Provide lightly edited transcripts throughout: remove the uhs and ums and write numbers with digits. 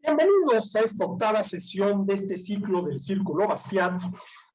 Bienvenidos a esta octava sesión de este ciclo del Círculo Bastiat,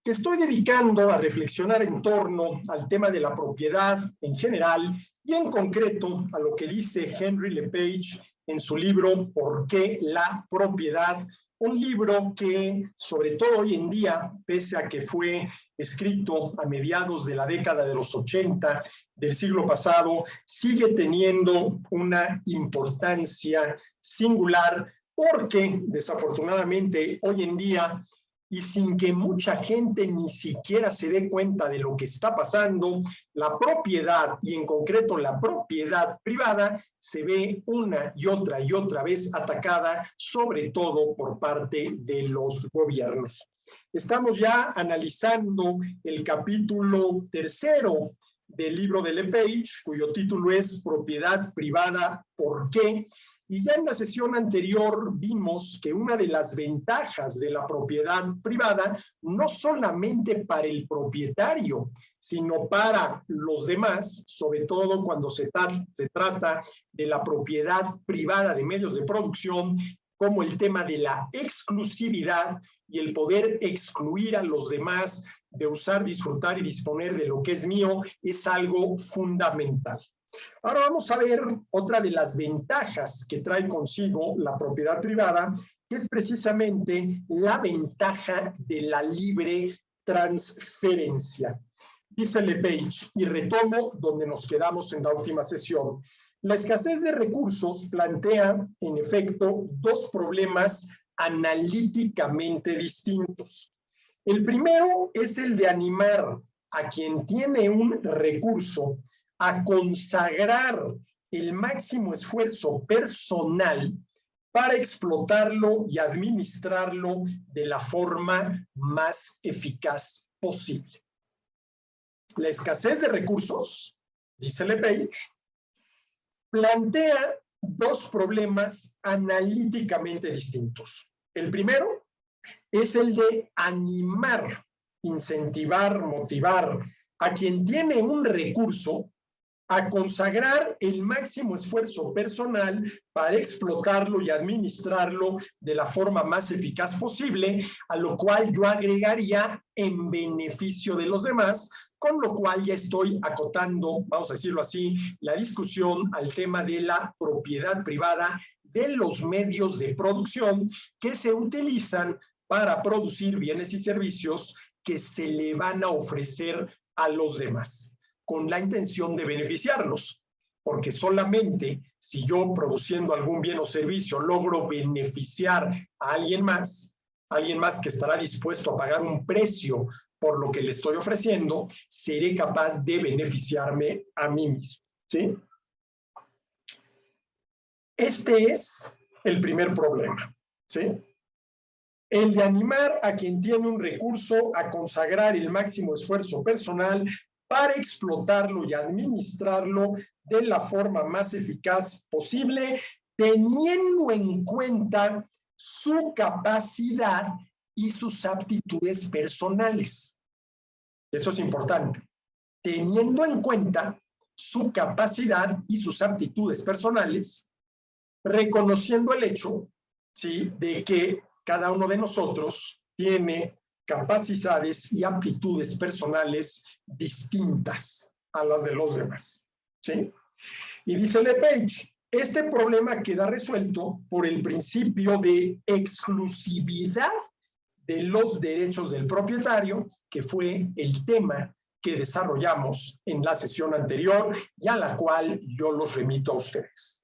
que estoy dedicando a reflexionar en torno al tema de la propiedad en general y en concreto a lo que dice Henry Lepage en su libro ¿Por qué la propiedad? Un libro que, sobre todo hoy en día, pese a que fue escrito a mediados de la década de los 80 del siglo pasado, sigue teniendo una importancia singular porque desafortunadamente hoy en día, y sin que mucha gente ni siquiera se dé cuenta de lo que está pasando, la propiedad, y en concreto la propiedad privada, se ve una y otra vez atacada, sobre todo por parte de los gobiernos. Estamos ya analizando el capítulo tercero del libro de Lepage, cuyo título es Propiedad privada, ¿por qué? Y ya en la sesión anterior vimos que una de las ventajas de la propiedad privada, no solamente para el propietario, sino para los demás, sobre todo cuando se trata de la propiedad privada de medios de producción, como el tema de la exclusividad y el poder excluir a los demás de usar, disfrutar y disponer de lo que es mío, es algo fundamental. Ahora vamos a ver otra de las ventajas que trae consigo la propiedad privada, que es precisamente la ventaja de la libre transferencia. Dice Lepage, y retomo donde nos quedamos en la última sesión. La escasez de recursos plantea, en efecto, dos problemas analíticamente distintos. El primero es el de animar a quien tiene un recurso a consagrar el máximo esfuerzo personal para explotarlo y administrarlo de la forma más eficaz posible. La escasez de recursos, dice Lepage, plantea dos problemas analíticamente distintos. El primero es el de animar, incentivar, motivar a quien tiene un recurso a consagrar el máximo esfuerzo personal para explotarlo y administrarlo de la forma más eficaz posible, a lo cual yo agregaría en beneficio de los demás, con lo cual ya estoy acotando, vamos a decirlo así, la discusión al tema de la propiedad privada de los medios de producción que se utilizan para producir bienes y servicios que se le van a ofrecer a los demás, con la intención de beneficiarlos, porque solamente si yo produciendo algún bien o servicio logro beneficiar a alguien más que estará dispuesto a pagar un precio por lo que le estoy ofreciendo, seré capaz de beneficiarme a mí mismo, ¿sí? Este es el primer problema, ¿sí? El de animar a quien tiene un recurso a consagrar el máximo esfuerzo personal para explotarlo y administrarlo de la forma más eficaz posible, teniendo en cuenta su capacidad y sus aptitudes personales. Esto es importante. Teniendo en cuenta su capacidad y sus aptitudes personales, reconociendo el hecho, ¿sí?, de que cada uno de nosotros tiene capacidades y aptitudes personales distintas a las de los demás, ¿sí? Y dice Lepage, este problema queda resuelto por el principio de exclusividad de los derechos del propietario, que fue el tema que desarrollamos en la sesión anterior y a la cual yo los remito a ustedes.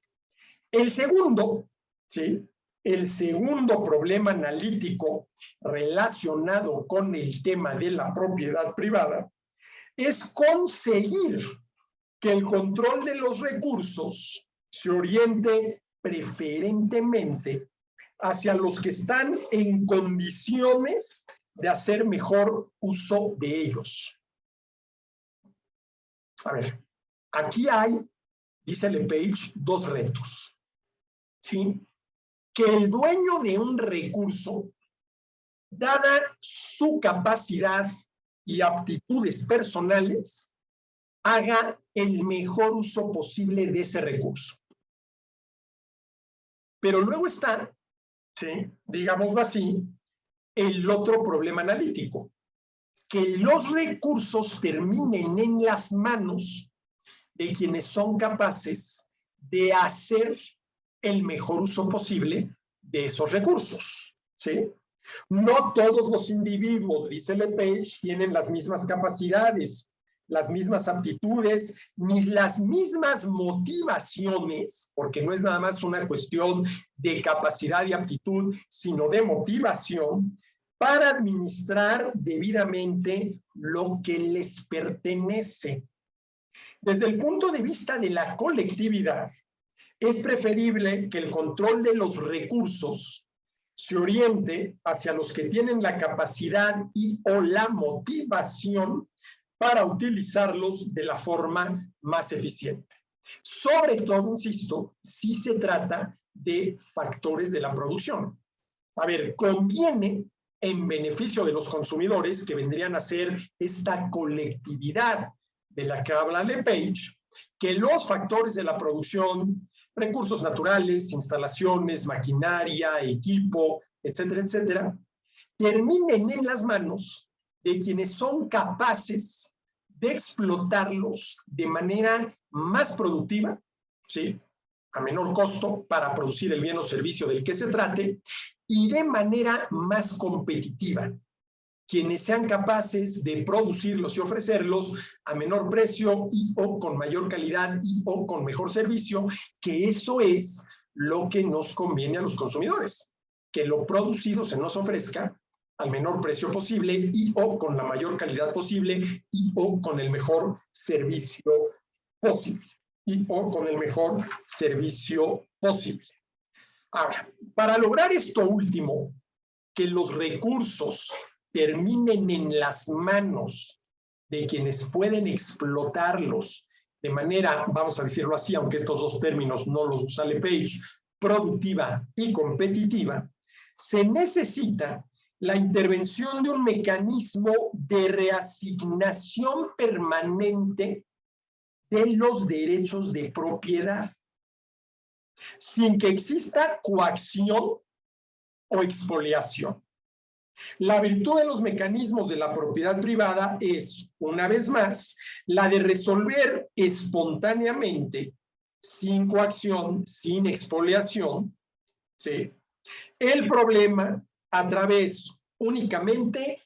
El segundo, ¿sí?, el segundo problema analítico relacionado con el tema de la propiedad privada es conseguir que el control de los recursos se oriente preferentemente hacia los que están en condiciones de hacer mejor uso de ellos. A ver, aquí hay, dice Lepage, dos retos, ¿sí? Que el dueño de un recurso, dada su capacidad y aptitudes personales, haga el mejor uso posible de ese recurso. Pero luego está ¿sí? Digámoslo así, el otro problema analítico, que los recursos terminen en las manos de quienes son capaces de hacer el mejor uso posible de esos recursos, ¿sí? No todos los individuos, dice Lepage, tienen las mismas capacidades, las mismas aptitudes, ni las mismas motivaciones, porque no es nada más una cuestión de capacidad y aptitud, sino de motivación, para administrar debidamente lo que les pertenece. Desde el punto de vista de la colectividad, es preferible que el control de los recursos se oriente hacia los que tienen la capacidad y o la motivación para utilizarlos de la forma más eficiente. Sobre todo, insisto, si se trata de factores de la producción. A ver, conviene en beneficio de los consumidores, que vendrían a ser esta colectividad de la que habla Lepage, que los factores de la producción, recursos naturales, instalaciones, maquinaria, equipo, etcétera, etcétera, terminen en las manos de quienes son capaces de explotarlos de manera más productiva, ¿sí?, a menor costo para producir el bien o servicio del que se trate, y de manera más competitiva. Quienes sean capaces de producirlos y ofrecerlos a menor precio y o con mayor calidad y o con mejor servicio, que eso es lo que nos conviene a los consumidores, que lo producido se nos ofrezca al menor precio posible y o con la mayor calidad posible y o con el mejor servicio posible. Y o con el mejor servicio posible. Ahora, para lograr esto último, que los recursos terminen en las manos de quienes pueden explotarlos de manera, vamos a decirlo así, aunque estos dos términos no los usa Lepage, productiva y competitiva, se necesita la intervención de un mecanismo de reasignación permanente de los derechos de propiedad, sin que exista coacción o expoliación. La virtud de los mecanismos de la propiedad privada es, una vez más, la de resolver espontáneamente, sin coacción, sin expoliación, ¿sí?, el problema a través únicamente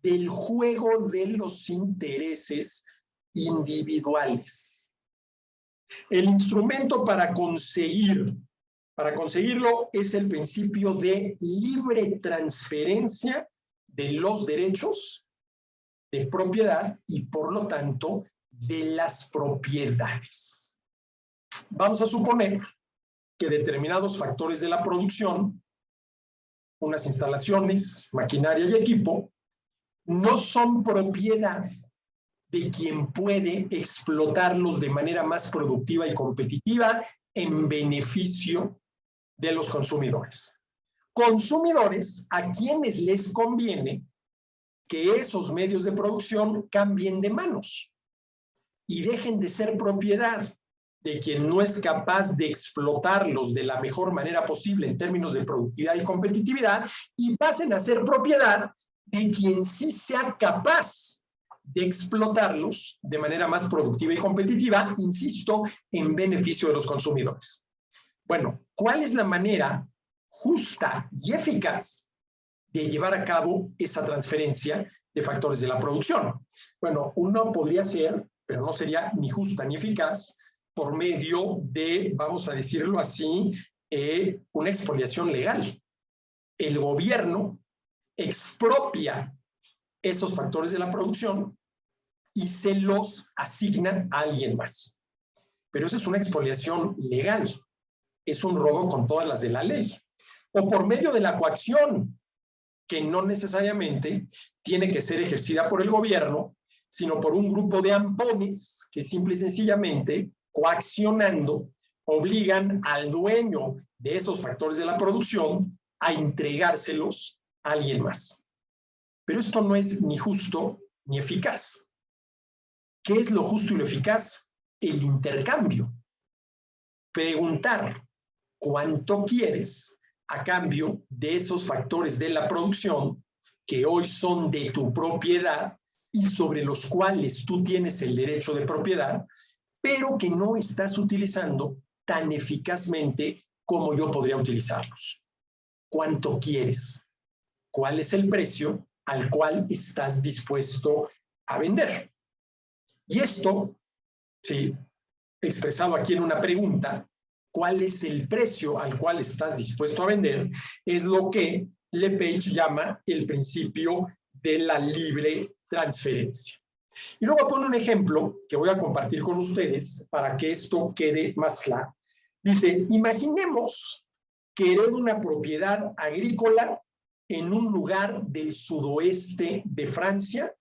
del juego de los intereses individuales. El instrumento para conseguirlo es el principio de libre transferencia de los derechos de propiedad y, por lo tanto, de las propiedades. Vamos a suponer que determinados factores de la producción, unas instalaciones, maquinaria y equipo, no son propiedad de quien puede explotarlos de manera más productiva y competitiva en beneficio de los consumidores. Consumidores a quienes les conviene que esos medios de producción cambien de manos y dejen de ser propiedad de quien no es capaz de explotarlos de la mejor manera posible en términos de productividad y competitividad, y pasen a ser propiedad de quien sí sea capaz de explotarlos de manera más productiva y competitiva, insisto, en beneficio de los consumidores. Bueno, ¿cuál es la manera justa y eficaz de llevar a cabo esa transferencia de factores de la producción? Bueno, uno podría ser, pero no sería ni justa ni eficaz, por medio de, vamos a decirlo así, una expoliación legal. El gobierno expropia esos factores de la producción y se los asigna a alguien más. Pero eso es una expoliación legal. Es un robo con todas las de la ley. O por medio de la coacción, que no necesariamente tiene que ser ejercida por el gobierno, sino por un grupo de ampones que simple y sencillamente, coaccionando, obligan al dueño de esos factores de la producción a entregárselos a alguien más. Pero esto no es ni justo ni eficaz. ¿Qué es lo justo y lo eficaz? El intercambio. Preguntar cuánto quieres a cambio de esos factores de la producción que hoy son de tu propiedad y sobre los cuales tú tienes el derecho de propiedad, pero que no estás utilizando tan eficazmente como yo podría utilizarlos. ¿Cuánto quieres? ¿Cuál es el precio al cual estás dispuesto a vender? Y esto, sí, expresado aquí en una pregunta, ¿cuál es el precio al cual estás dispuesto a vender? Es lo que LePage llama el principio de la libre transferencia. Y luego pone un ejemplo que voy a compartir con ustedes para que esto quede más claro. Dice, imaginemos que heredo una propiedad agrícola en un lugar del sudoeste de Francia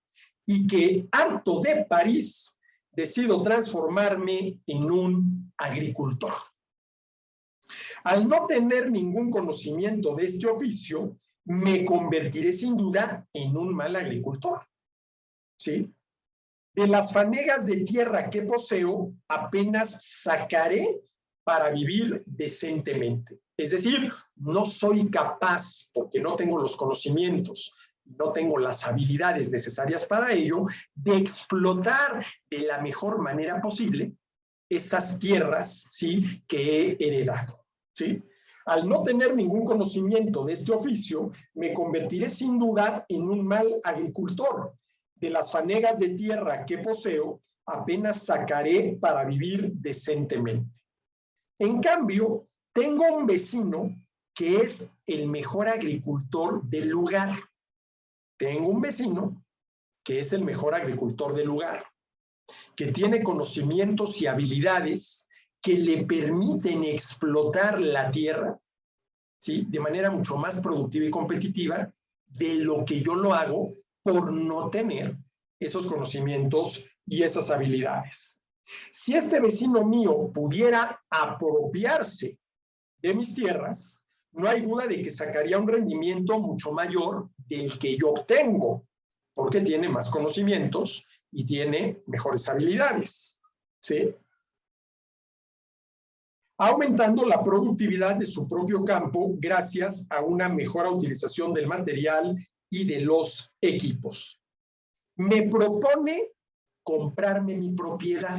y que, harto de París, decido transformarme en un agricultor. Al no tener ningún conocimiento de este oficio, me convertiré sin duda en un mal agricultor. ¿Sí? De las fanegas de tierra que poseo, apenas sacaré para vivir decentemente. Es decir, no soy capaz, porque no tengo los conocimientos, no tengo las habilidades necesarias para ello, de explotar de la mejor manera posible esas tierras, ¿sí?, que he heredado, ¿sí? Al no tener ningún conocimiento de este oficio, me convertiré sin duda en un mal agricultor. De las fanegas de tierra que poseo, apenas sacaré para vivir decentemente. En cambio, tengo un vecino que es el mejor agricultor del lugar. Tengo un vecino que es el mejor agricultor del lugar, que tiene conocimientos y habilidades que le permiten explotar la tierra, ¿sí?, de manera mucho más productiva y competitiva de lo que yo lo hago por no tener esos conocimientos y esas habilidades. Si este vecino mío pudiera apropiarse de mis tierras, no hay duda de que sacaría un rendimiento mucho mayor del que yo obtengo, porque tiene más conocimientos y tiene mejores habilidades, ¿sí? Aumentando la productividad de su propio campo gracias a una mejor utilización del material y de los equipos. Me propone comprarme mi propiedad.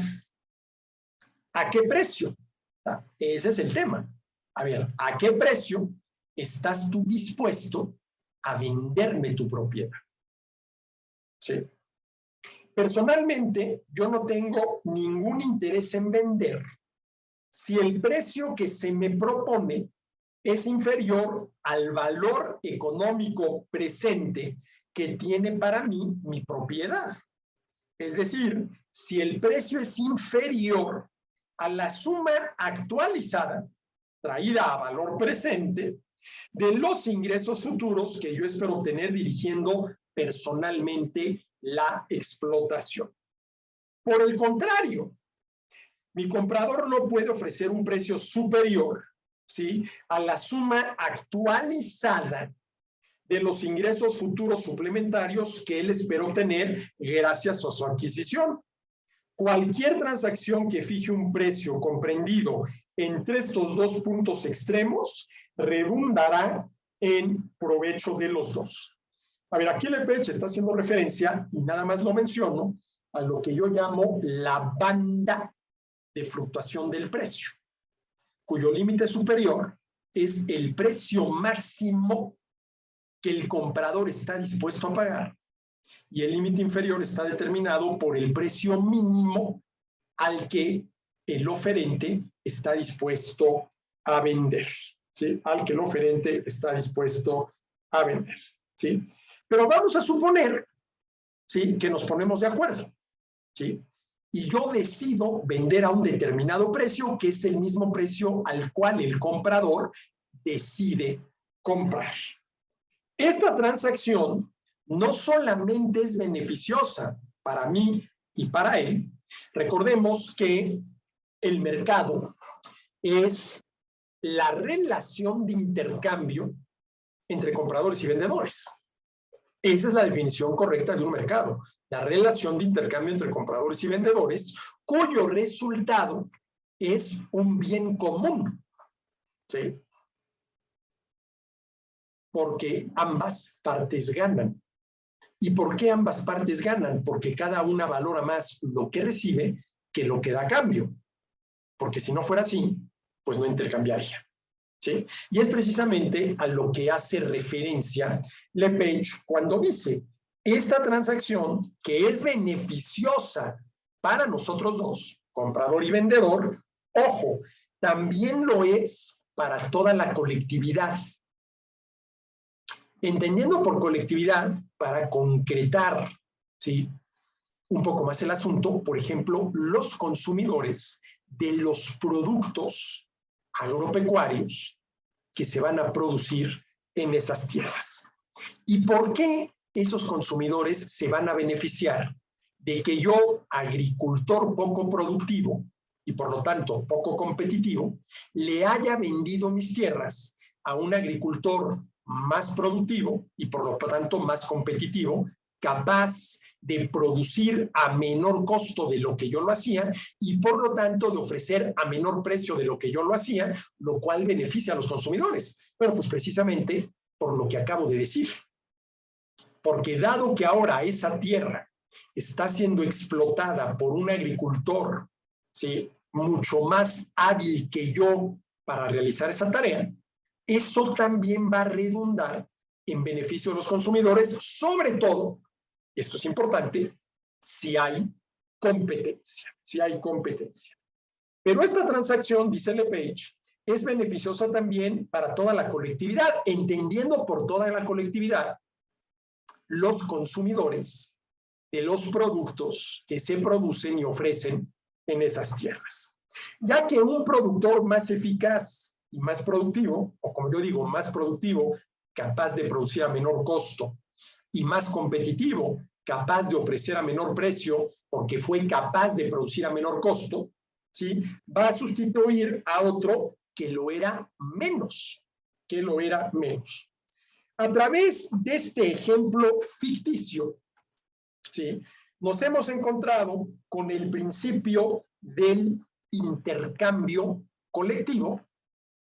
¿A qué precio? Ese es el tema. A ver, ¿a qué precio estás tú dispuesto a venderme tu propiedad? ¿Sí? Personalmente, yo no tengo ningún interés en vender si el precio que se me propone es inferior al valor económico presente que tiene para mí mi propiedad. Es decir, si el precio es inferior a la suma actualizada, traída a valor presente, de los ingresos futuros que yo espero obtener dirigiendo personalmente la explotación. Por el contrario, mi comprador no puede ofrecer un precio superior, ¿sí?, a la suma actualizada de los ingresos futuros suplementarios que él espera obtener gracias a su adquisición. Cualquier transacción que fije un precio comprendido entre estos dos puntos extremos redundará en provecho de los dos. A ver, aquí LePage está haciendo referencia, y nada más lo menciono, a lo que yo llamo la banda de fluctuación del precio, cuyo límite superior es el precio máximo que el comprador está dispuesto a pagar, y el límite inferior está determinado por el precio mínimo al que el oferente está dispuesto a vender, ¿sí? Al que el oferente está dispuesto a vender, ¿sí? Pero vamos a suponer, ¿sí?, que nos ponemos de acuerdo, ¿sí?, y yo decido vender a un determinado precio, que es el mismo precio al cual el comprador decide comprar. Esta transacción no solamente es beneficiosa para mí y para él. Recordemos que el mercado es la relación de intercambio entre compradores y vendedores. Esa es la definición correcta de un mercado, la relación de intercambio entre compradores y vendedores, cuyo resultado es un bien común, ¿sí? Porque ambas partes ganan. ¿Y por qué ambas partes ganan? Porque cada una valora más lo que recibe que lo que da a cambio. Porque si no fuera así, pues no intercambiaría. ¿Sí? Y es precisamente a lo que hace referencia LePage cuando dice, esta transacción que es beneficiosa para nosotros dos, comprador y vendedor, ojo, también lo es para toda la colectividad. Entendiendo por colectividad, para concretar, ¿sí?, un poco más el asunto, por ejemplo, los consumidores de los productos agropecuarios que se van a producir en esas tierras. ¿Y por qué esos consumidores se van a beneficiar de que yo, agricultor poco productivo y por lo tanto poco competitivo, le haya vendido mis tierras a un agricultor más productivo y por lo tanto más competitivo, capaz de producir a menor costo de lo que yo lo hacía y por lo tanto de ofrecer a menor precio de lo que yo lo hacía, lo cual beneficia a los consumidores? Bueno, pues precisamente por lo que acabo de decir. Porque dado que ahora esa tierra está siendo explotada por un agricultor, ¿sí?, mucho más hábil que yo para realizar esa tarea, eso también va a redundar en beneficio de los consumidores, sobre todo, esto es importante, si hay competencia, Pero esta transacción, dice LePage, es beneficiosa también para toda la colectividad, entendiendo por toda la colectividad los consumidores de los productos que se producen y ofrecen en esas tierras. Ya que un productor más eficaz y más productivo, o como yo digo, más productivo, capaz de producir a menor costo, y más competitivo, capaz de ofrecer a menor precio, porque fue capaz de producir a menor costo, ¿sí?, va a sustituir a otro que lo era menos, A través de este ejemplo ficticio, ¿sí?, nos hemos encontrado con el principio del intercambio colectivo,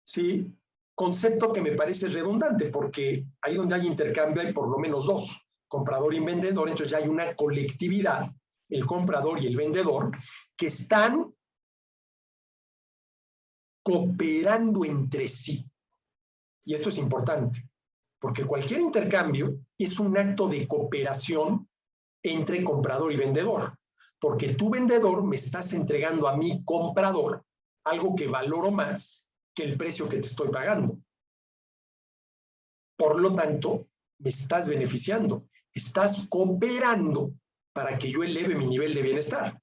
¿sí?, concepto que me parece redundante, porque ahí donde hay intercambio hay por lo menos dos, comprador y vendedor, entonces ya hay una colectividad, el comprador y el vendedor, que están cooperando entre sí. Y esto es importante, porque cualquier intercambio es un acto de cooperación entre comprador y vendedor, porque tu vendedor me estás entregando a mi comprador algo que valoro más que el precio que te estoy pagando. Por lo tanto, me estás beneficiando, estás cooperando para que yo eleve mi nivel de bienestar.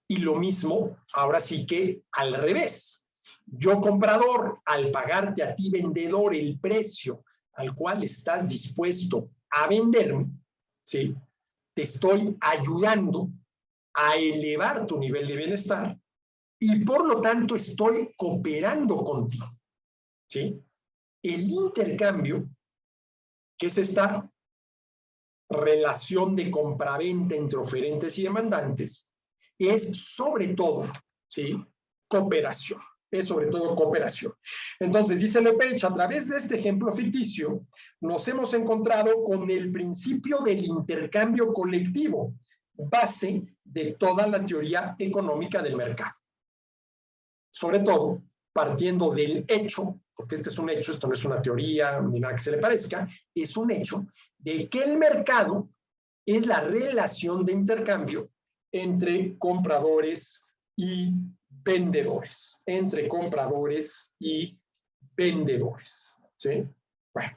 Y lo mismo, ahora sí que al revés. Yo, comprador, al pagarte a ti, vendedor, el precio al cual estás dispuesto a venderme, ¿sí?, te estoy ayudando a elevar tu nivel de bienestar y por lo tanto estoy cooperando contigo, ¿sí? El intercambio, que es esta relación de compraventa entre oferentes y demandantes, es sobre todo, ¿sí?, cooperación. Entonces, dice LePage, a través de este ejemplo ficticio, nos hemos encontrado con el principio del intercambio colectivo, base de toda la teoría económica del mercado. Sobre todo, partiendo del hecho, porque este es un hecho, esto no es una teoría ni nada que se le parezca, es un hecho de que el mercado es la relación de intercambio entre compradores y vendedores, ¿sí? Bueno.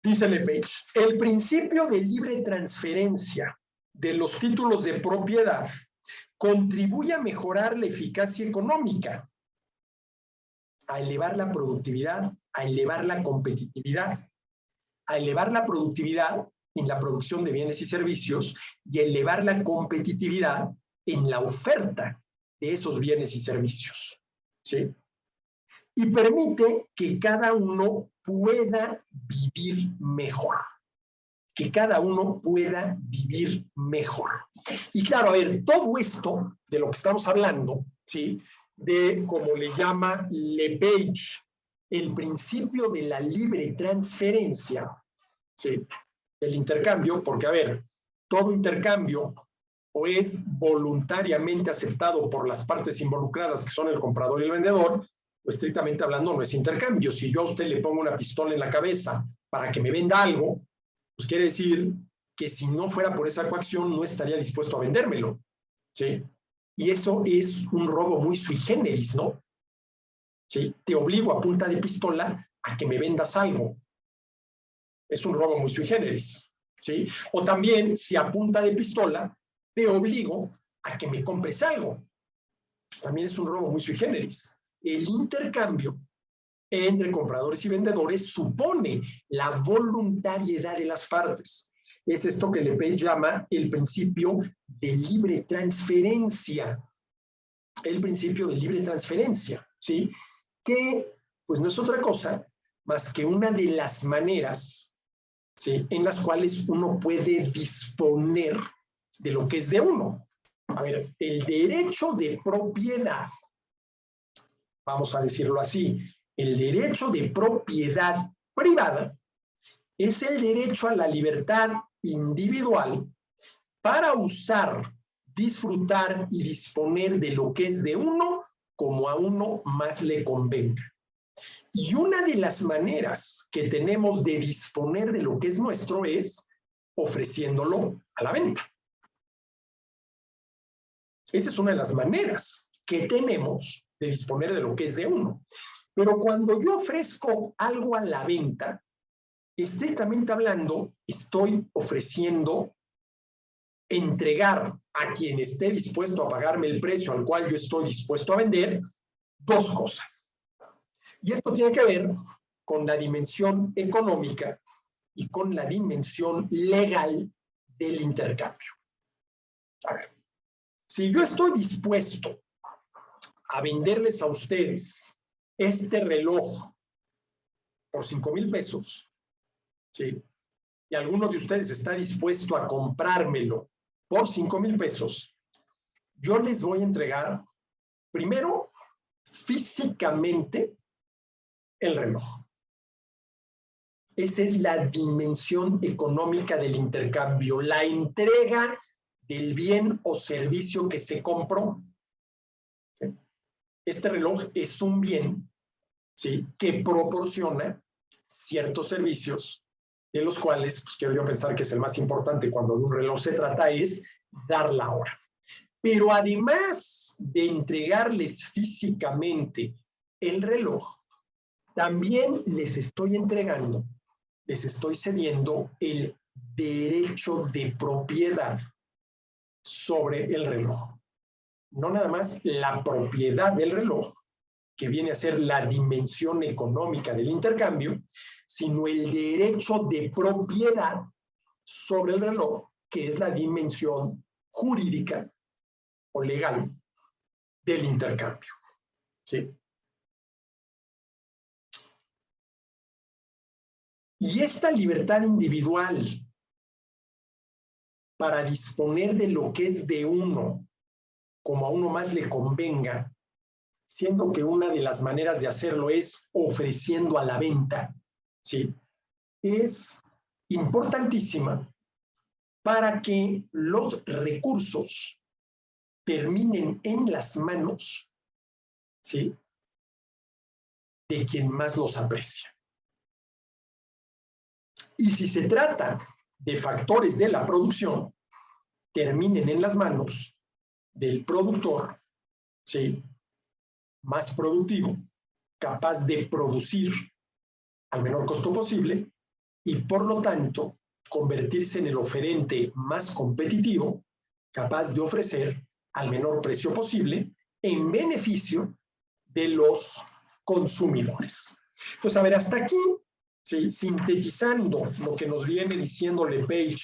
Dice LePage, el principio de libre transferencia de los títulos de propiedad contribuye a mejorar la eficacia económica, a elevar la productividad, a elevar la competitividad, a elevar la productividad en la producción de bienes y servicios y elevar la competitividad en la oferta de esos bienes y servicios, ¿sí? Y permite que cada uno pueda vivir mejor. Y claro, a ver, todo esto de lo que estamos hablando, ¿sí?, de como le llama LePage, el principio de la libre transferencia, ¿sí?, del intercambio, porque, a ver, todo intercambio o es voluntariamente aceptado por las partes involucradas, que son el comprador y el vendedor, o estrictamente hablando no es intercambio. Si yo a usted le pongo una pistola en la cabeza para que me venda algo, pues quiere decir que si no fuera por esa coacción no estaría dispuesto a vendérmelo, ¿sí? Y eso es un robo muy sui generis, ¿no? ¿Sí? Te obligo a punta de pistola a que me vendas algo. Es un robo muy sui generis, ¿sí? O también, si a punta de pistola te obligo a que me compres algo, pues también es un robo muy sui generis. El intercambio entre compradores y vendedores supone la voluntariedad de las partes. Es esto que Lepage llama el principio de libre transferencia. El principio de libre transferencia, ¿sí? Que pues no es otra cosa más que una de las maneras, ¿sí?, en las cuales uno puede disponer de lo que es de uno. A ver, el derecho de propiedad, vamos a decirlo así, el derecho de propiedad privada es el derecho a la libertad individual para usar, disfrutar y disponer de lo que es de uno como a uno más le convenga. Y una de las maneras que tenemos de disponer de lo que es nuestro es ofreciéndolo a la venta. Esa es una de las maneras que tenemos de disponer de lo que es de uno. Pero cuando yo ofrezco algo a la venta, estrictamente hablando, estoy ofreciendo entregar a quien esté dispuesto a pagarme el precio al cual yo estoy dispuesto a vender dos cosas. Y esto tiene que ver con la dimensión económica y con la dimensión legal del intercambio. A ver, si yo estoy dispuesto a venderles a ustedes este reloj por 5,000 pesos, ¿sí?, y alguno de ustedes está dispuesto a comprármelo por 5,000 pesos, yo les voy a entregar primero físicamente el reloj. Esa es la dimensión económica del intercambio, la entrega del bien o servicio que se compró. Este reloj es un bien, ¿sí?, que proporciona ciertos servicios, de los cuales, pues quiero yo pensar que es el más importante cuando de un reloj se trata, es dar la hora. Pero además de entregarles físicamente el reloj, también les estoy entregando, les estoy cediendo el derecho de propiedad sobre el reloj. No nada más la propiedad del reloj, que viene a ser la dimensión económica del intercambio, sino el derecho de propiedad sobre el reloj, que es la dimensión jurídica o legal del intercambio, ¿sí? Y esta libertad individual para disponer de lo que es de uno, como a uno más le convenga, siendo que una de las maneras de hacerlo es ofreciendo a la venta, ¿sí?, es importantísima para que los recursos terminen en las manos, ¿sí?, de quien más los aprecia. Y si se trata de factores de la producción, terminen en las manos del productor, ¿sí?, más productivo, capaz de producir al menor costo posible y, por lo tanto, convertirse en el oferente más competitivo, capaz de ofrecer al menor precio posible en beneficio de los consumidores. Pues a ver, hasta aquí, ¿sí?, sintetizando lo que nos viene diciendo Lepage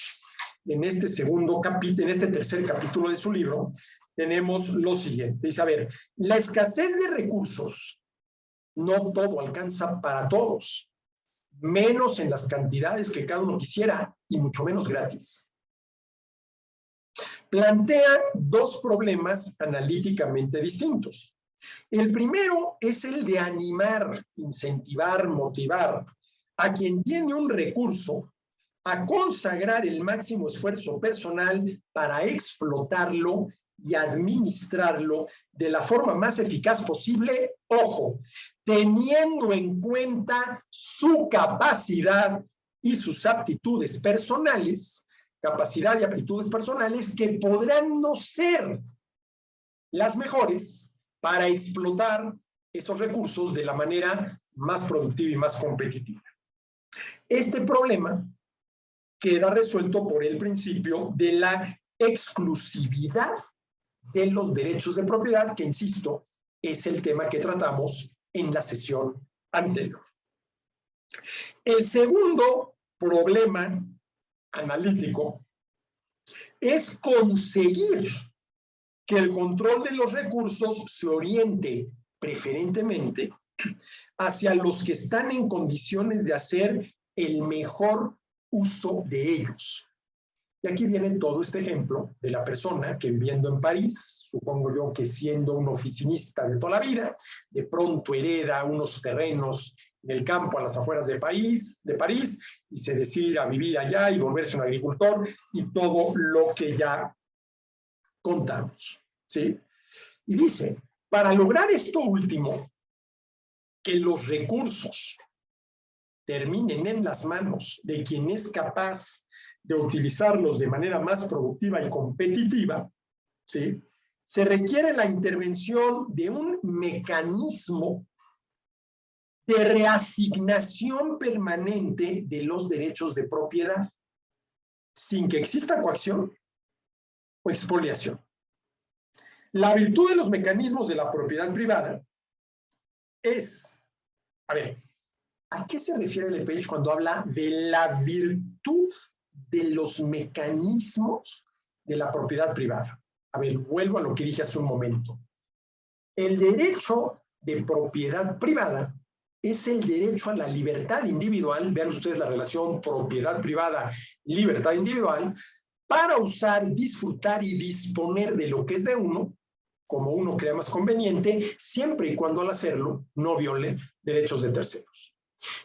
en este segundo capítulo, en este tercer capítulo de su libro, tenemos lo siguiente. Dice, a ver, la escasez de recursos, no todo alcanza para todos, menos en las cantidades que cada uno quisiera y mucho menos gratis. Plantea dos problemas analíticamente distintos. El primero es el de animar, incentivar, motivar a quien tiene un recurso a consagrar el máximo esfuerzo personal para explotarlo y administrarlo de la forma más eficaz posible, ojo, teniendo en cuenta su capacidad y sus aptitudes personales, capacidad y aptitudes personales que podrán no ser las mejores para explotar esos recursos de la manera más productiva y más competitiva. Este problema queda resuelto por el principio de la exclusividad de los derechos de propiedad, que, insisto, es el tema que tratamos en la sesión anterior. El segundo problema analítico es conseguir que el control de los recursos se oriente preferentemente hacia los que están en condiciones de hacer el mejor uso de ellos. Y aquí viene todo este ejemplo de la persona que, viviendo en París, supongo yo que siendo un oficinista de toda la vida, de pronto hereda unos terrenos en el campo a las afueras de París, y se decide ir a vivir allá y volverse un agricultor y todo lo que ya contamos, ¿sí? Y dice, para lograr esto último, que los recursos terminen en las manos de quien es capaz de utilizarlos de manera más productiva y competitiva, ¿sí? Se requiere la intervención de un mecanismo de reasignación permanente de los derechos de propiedad, sin que exista coacción o expoliación. La virtud de los mecanismos de la propiedad privada es, a ver, ¿a qué se refiere Lepage cuando habla de la virtud de los mecanismos de la propiedad privada? A ver, vuelvo a lo que dije hace un momento. El derecho de propiedad privada es el derecho a la libertad individual, vean ustedes la relación propiedad privada, libertad individual, para usar, disfrutar y disponer de lo que es de uno, como uno crea más conveniente, siempre y cuando al hacerlo no viole derechos de terceros.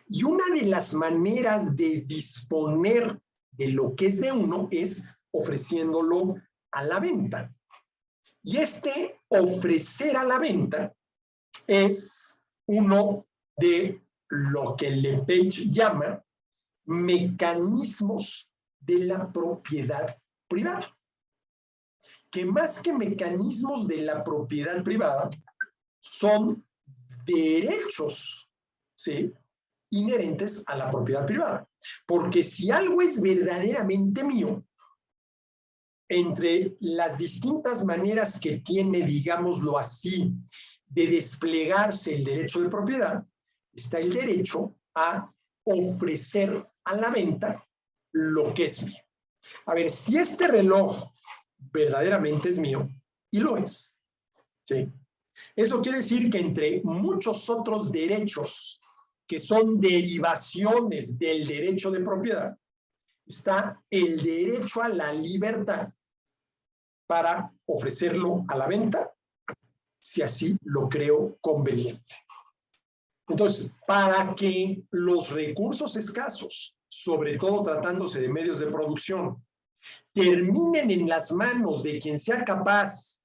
Y una de las maneras de disponer de lo que es de uno es ofreciéndolo a la venta. Y este ofrecer a la venta es uno de lo que Lepage llama mecanismos de la propiedad privada. Que más que mecanismos de la propiedad privada, son derechos, ¿sí?, inherentes a la propiedad privada. Porque si algo es verdaderamente mío, entre las distintas maneras que tiene, digámoslo así, de desplegarse el derecho de propiedad, está el derecho a ofrecer a la venta lo que es mío. A ver, si este reloj verdaderamente es mío, y lo es, ¿sí? Eso quiere decir que entre muchos otros derechos que son derivaciones del derecho de propiedad, está el derecho a la libertad para ofrecerlo a la venta, si así lo creo conveniente. Entonces, para que los recursos escasos, sobre todo tratándose de medios de producción, terminen en las manos de quien sea capaz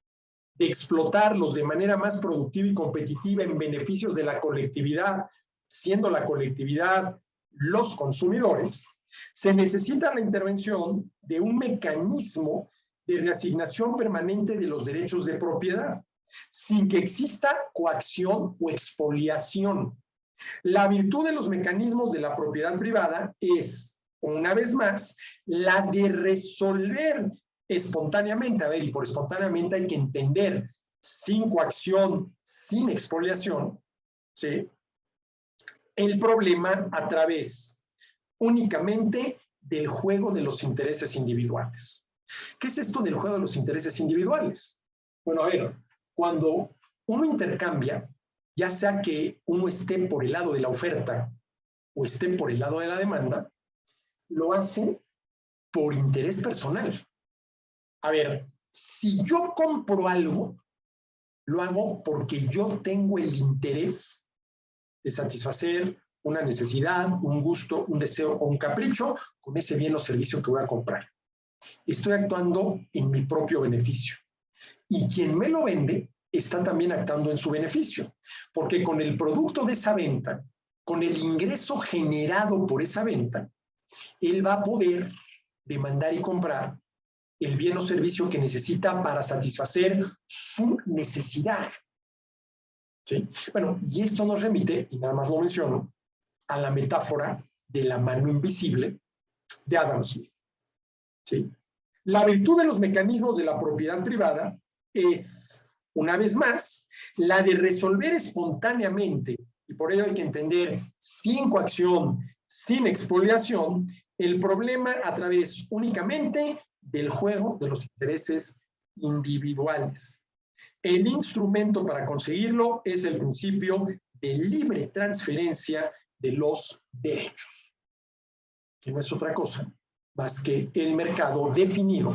de explotarlos de manera más productiva y competitiva en beneficios de la colectividad, siendo la colectividad los consumidores, se necesita la intervención de un mecanismo de reasignación permanente de los derechos de propiedad, sin que exista coacción o expoliación. La virtud de los mecanismos de la propiedad privada es, una vez más, la de resolver espontáneamente. A ver, y por espontáneamente hay que entender sin coacción, sin expoliación, ¿sí?, el problema a través únicamente del juego de los intereses individuales. ¿Qué es esto del juego de los intereses individuales? Bueno, a ver, cuando uno intercambia, ya sea que uno esté por el lado de la oferta o esté por el lado de la demanda, lo hace por interés personal. A ver, si yo compro algo, Lo hago porque yo tengo el interés de satisfacer una necesidad, un gusto, un deseo o un capricho con ese bien o servicio que voy a comprar. Estoy actuando en mi propio beneficio. Y quien me lo vende está también actuando en su beneficio, porque con el producto de esa venta, con el ingreso generado por esa venta, él va a poder demandar y comprar el bien o servicio que necesita para satisfacer su necesidad. ¿Sí? Bueno, y esto nos remite, y nada más lo menciono, a la metáfora de la mano invisible de Adam Smith. ¿Sí? La virtud de los mecanismos de la propiedad privada es, una vez más, la de resolver espontáneamente, y por ello hay que entender sin coacción, sin expoliación, el problema a través únicamente del juego de los intereses individuales. El instrumento para conseguirlo es el principio de libre transferencia de los derechos, que no es otra cosa más que el mercado definido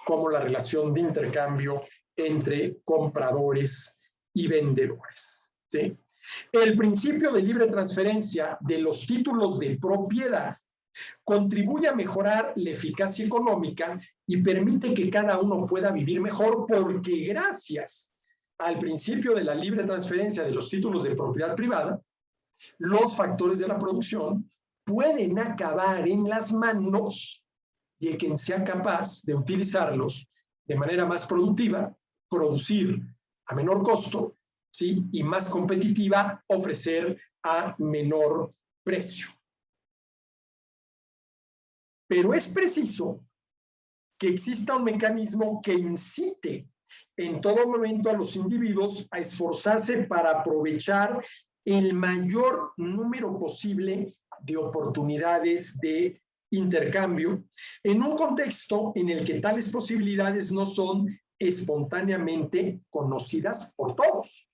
como la relación de intercambio entre compradores y vendedores. ¿Sí? El principio de libre transferencia de los títulos de propiedad contribuye a mejorar la eficacia económica y permite que cada uno pueda vivir mejor, porque gracias al principio de la libre transferencia de los títulos de propiedad privada, los factores de la producción pueden acabar en las manos de quien sea capaz de utilizarlos de manera más productiva, producir a menor costo, ¿sí? Y más competitiva, ofrecer a menor precio. Pero es preciso que exista un mecanismo que incite en todo momento a los individuos a esforzarse para aprovechar el mayor número posible de oportunidades de intercambio en un contexto en el que tales posibilidades no son espontáneamente conocidas por todos.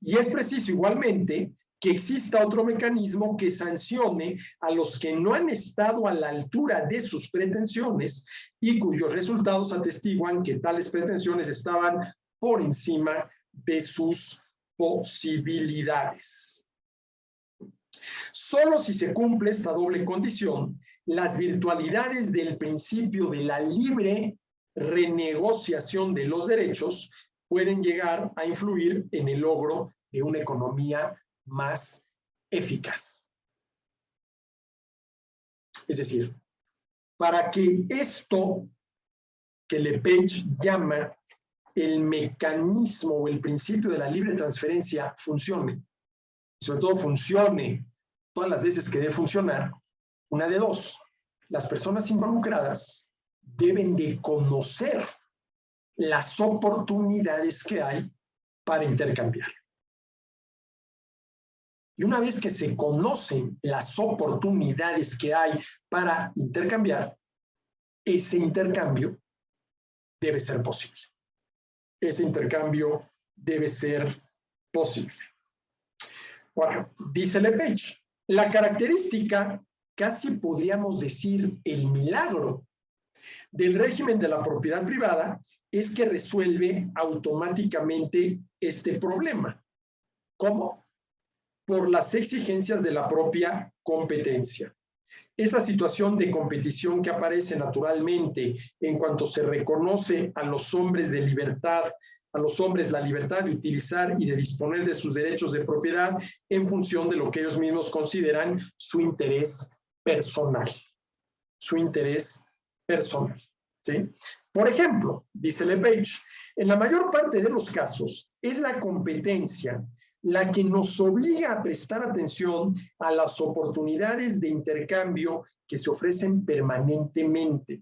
Y es preciso igualmente que exista otro mecanismo que sancione a los que no han estado a la altura de sus pretensiones y cuyos resultados atestiguan que tales pretensiones estaban por encima de sus posibilidades. Solo si se cumple esta doble condición, las virtualidades del principio de la libre renegociación de los derechos pueden llegar a influir en el logro de una economía más eficaz. Es decir, para que esto que Lepage llama el mecanismo o el principio de la libre transferencia funcione, sobre todo funcione todas las veces que debe funcionar, una de dos: las personas involucradas deben de conocer las oportunidades que hay para intercambiar. Y una vez que se conocen las oportunidades que hay para intercambiar, ese intercambio debe ser posible. Ese intercambio debe ser posible. Ahora, dice Lepage, la característica, casi podríamos decir el milagro, del régimen de la propiedad privada es que resuelve automáticamente este problema. ¿Cómo? Por las exigencias de la propia competencia. Esa situación de competición que aparece naturalmente en cuanto se reconoce a los hombres de libertad, a los hombres la libertad de utilizar y de disponer de sus derechos de propiedad en función de lo que ellos mismos consideran su interés personal. Su interés personal. ¿Sí? Por ejemplo, dice Lepage, en la mayor parte de los casos es la competencia la que nos obliga a prestar atención a las oportunidades de intercambio que se ofrecen permanentemente,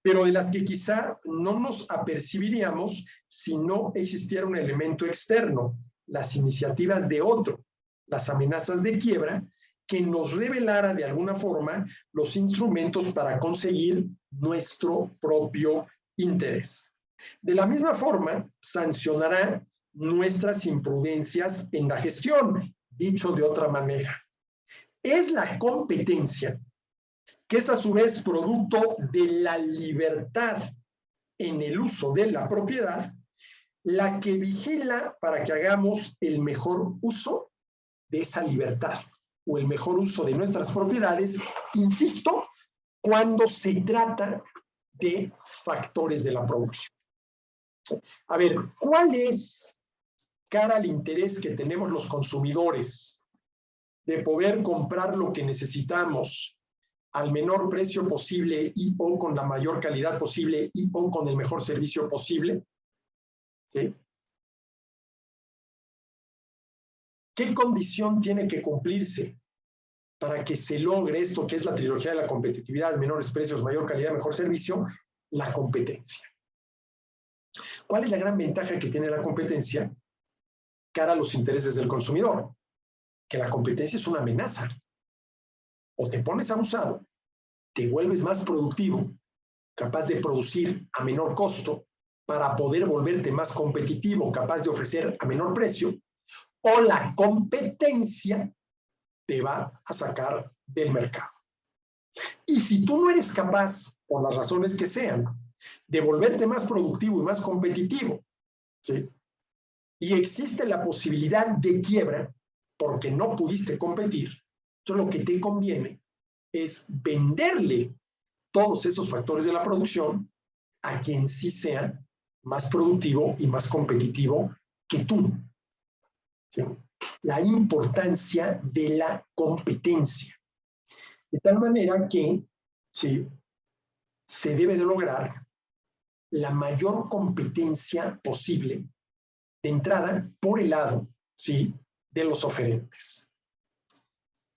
pero de las que quizá no nos apercibiríamos si no existiera un elemento externo, las iniciativas de otro, las amenazas de quiebra, que nos revelara de alguna forma los instrumentos para conseguir nuestro propio interés. De la misma forma, sancionará nuestras imprudencias en la gestión. Dicho de otra manera, es la competencia, que es a su vez producto de la libertad en el uso de la propiedad, la que vigila para que hagamos el mejor uso de esa libertad o el mejor uso de nuestras propiedades, insisto, cuando se trata de factores de la producción. A ver, ¿cuál es, cara al interés que tenemos los consumidores de poder comprar lo que necesitamos al menor precio posible y o con la mayor calidad posible y o con el mejor servicio posible? ¿Sí? ¿Qué condición tiene que cumplirse para que se logre esto que es la trilogía de la competitividad, menores precios, mayor calidad, mejor servicio? La competencia. ¿Cuál es la gran ventaja que tiene la competencia cara a los intereses del consumidor? Que la competencia es una amenaza. O te pones abusado, te vuelves más productivo, capaz de producir a menor costo para poder volverte más competitivo, capaz de ofrecer a menor precio, o la competencia te va a sacar del mercado. Y si tú no eres capaz, por las razones que sean, de volverte más productivo y más competitivo, ¿sí? Y existe la posibilidad de quiebra porque no pudiste competir, entonces lo que te conviene es venderle todos esos factores de la producción a quien sí sea más productivo y más competitivo que tú. ¿Sí? La importancia de la competencia. De tal manera que ¿sí? Se debe de lograr la mayor competencia posible de entrada por el lado ¿sí? de los oferentes.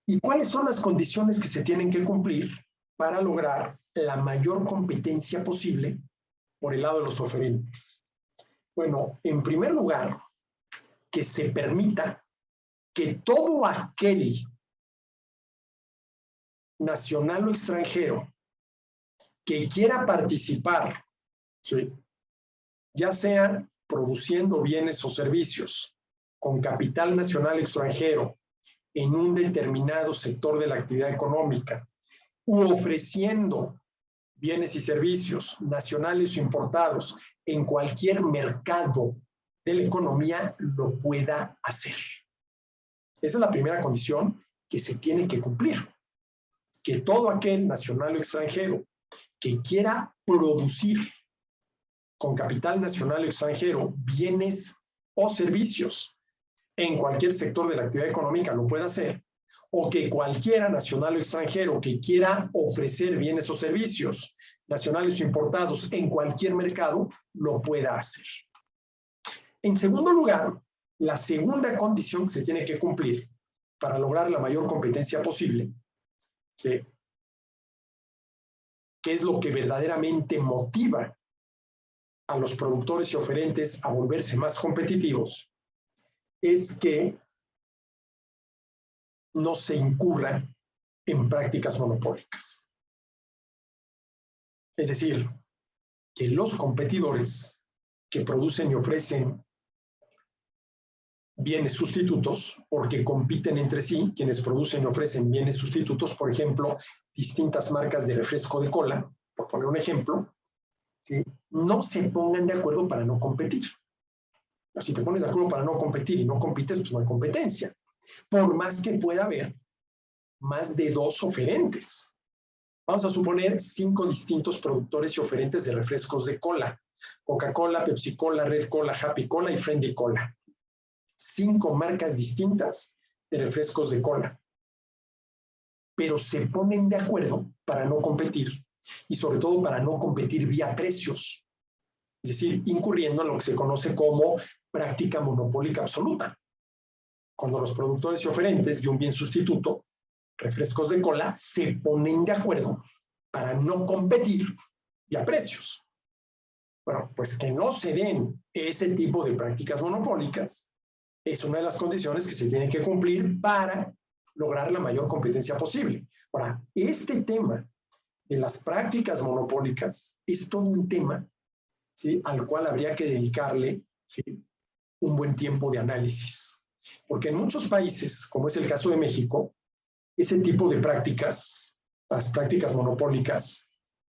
¿Y cuáles son las condiciones que se tienen que cumplir para lograr la mayor competencia posible por el lado de los oferentes? Bueno, en primer lugar, que se permita que todo aquel nacional o extranjero que quiera participar, ¿sí? ya sea produciendo bienes o servicios con capital nacional extranjero en un determinado sector de la actividad económica u ofreciendo bienes y servicios nacionales o importados en cualquier mercado de la economía, lo pueda hacer. Esa es la primera condición que se tiene que cumplir. Que todo aquel nacional o extranjero que quiera producir con capital nacional o extranjero bienes o servicios en cualquier sector de la actividad económica lo pueda hacer, o que cualquiera nacional o extranjero que quiera ofrecer bienes o servicios nacionales o importados en cualquier mercado lo pueda hacer. En segundo lugar, la segunda condición que se tiene que cumplir para lograr la mayor competencia posible, ¿sí? que es lo que verdaderamente motiva a los productores y oferentes a volverse más competitivos, es que no se incurra en prácticas monopólicas. Es decir, que los competidores que producen y ofrecen bienes sustitutos, porque compiten entre sí, quienes producen y ofrecen bienes sustitutos, por ejemplo, distintas marcas de refresco de cola, por poner un ejemplo, ¿sí? no se pongan de acuerdo para no competir. Si te pones de acuerdo para no competir y no compites, pues no hay competencia. Por más que pueda haber más de 2 oferentes. Vamos a suponer 5 distintos productores y oferentes de refrescos de cola. Coca-Cola, Pepsi-Cola, Red Cola, Happy Cola y Friendly Cola. 5 marcas distintas de refrescos de cola. Pero se ponen de acuerdo para no competir y sobre todo para no competir vía precios. Es decir, incurriendo en lo que se conoce como práctica monopólica absoluta. Cuando los productores y oferentes de un bien sustituto, refrescos de cola, se ponen de acuerdo para no competir vía precios. Bueno, pues que no se den ese tipo de prácticas monopólicas es una de las condiciones que se tienen que cumplir para lograr la mayor competencia posible. Ahora, este tema de las prácticas monopólicas es todo un tema, ¿sí? al cual habría que dedicarle ¿sí? un buen tiempo de análisis. Porque en muchos países, como es el caso de México, ese tipo de prácticas, las prácticas monopólicas,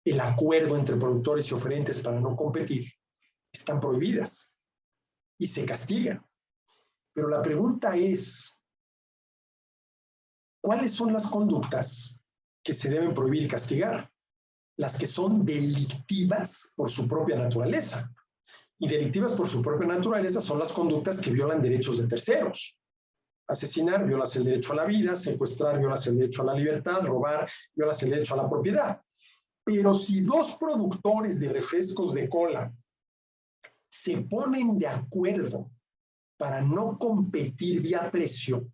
el acuerdo entre productores y oferentes para no competir, están prohibidas. y se castiga. Pero la pregunta es, ¿cuáles son las conductas que se deben prohibir y castigar? Las que son delictivas por su propia naturaleza. Y delictivas por su propia naturaleza son las conductas que violan derechos de terceros. Asesinar, violas el derecho a la vida; secuestrar, violas el derecho a la libertad; robar, violas el derecho a la propiedad. Pero si dos productores de refrescos de cola se ponen de acuerdo para no competir vía precio,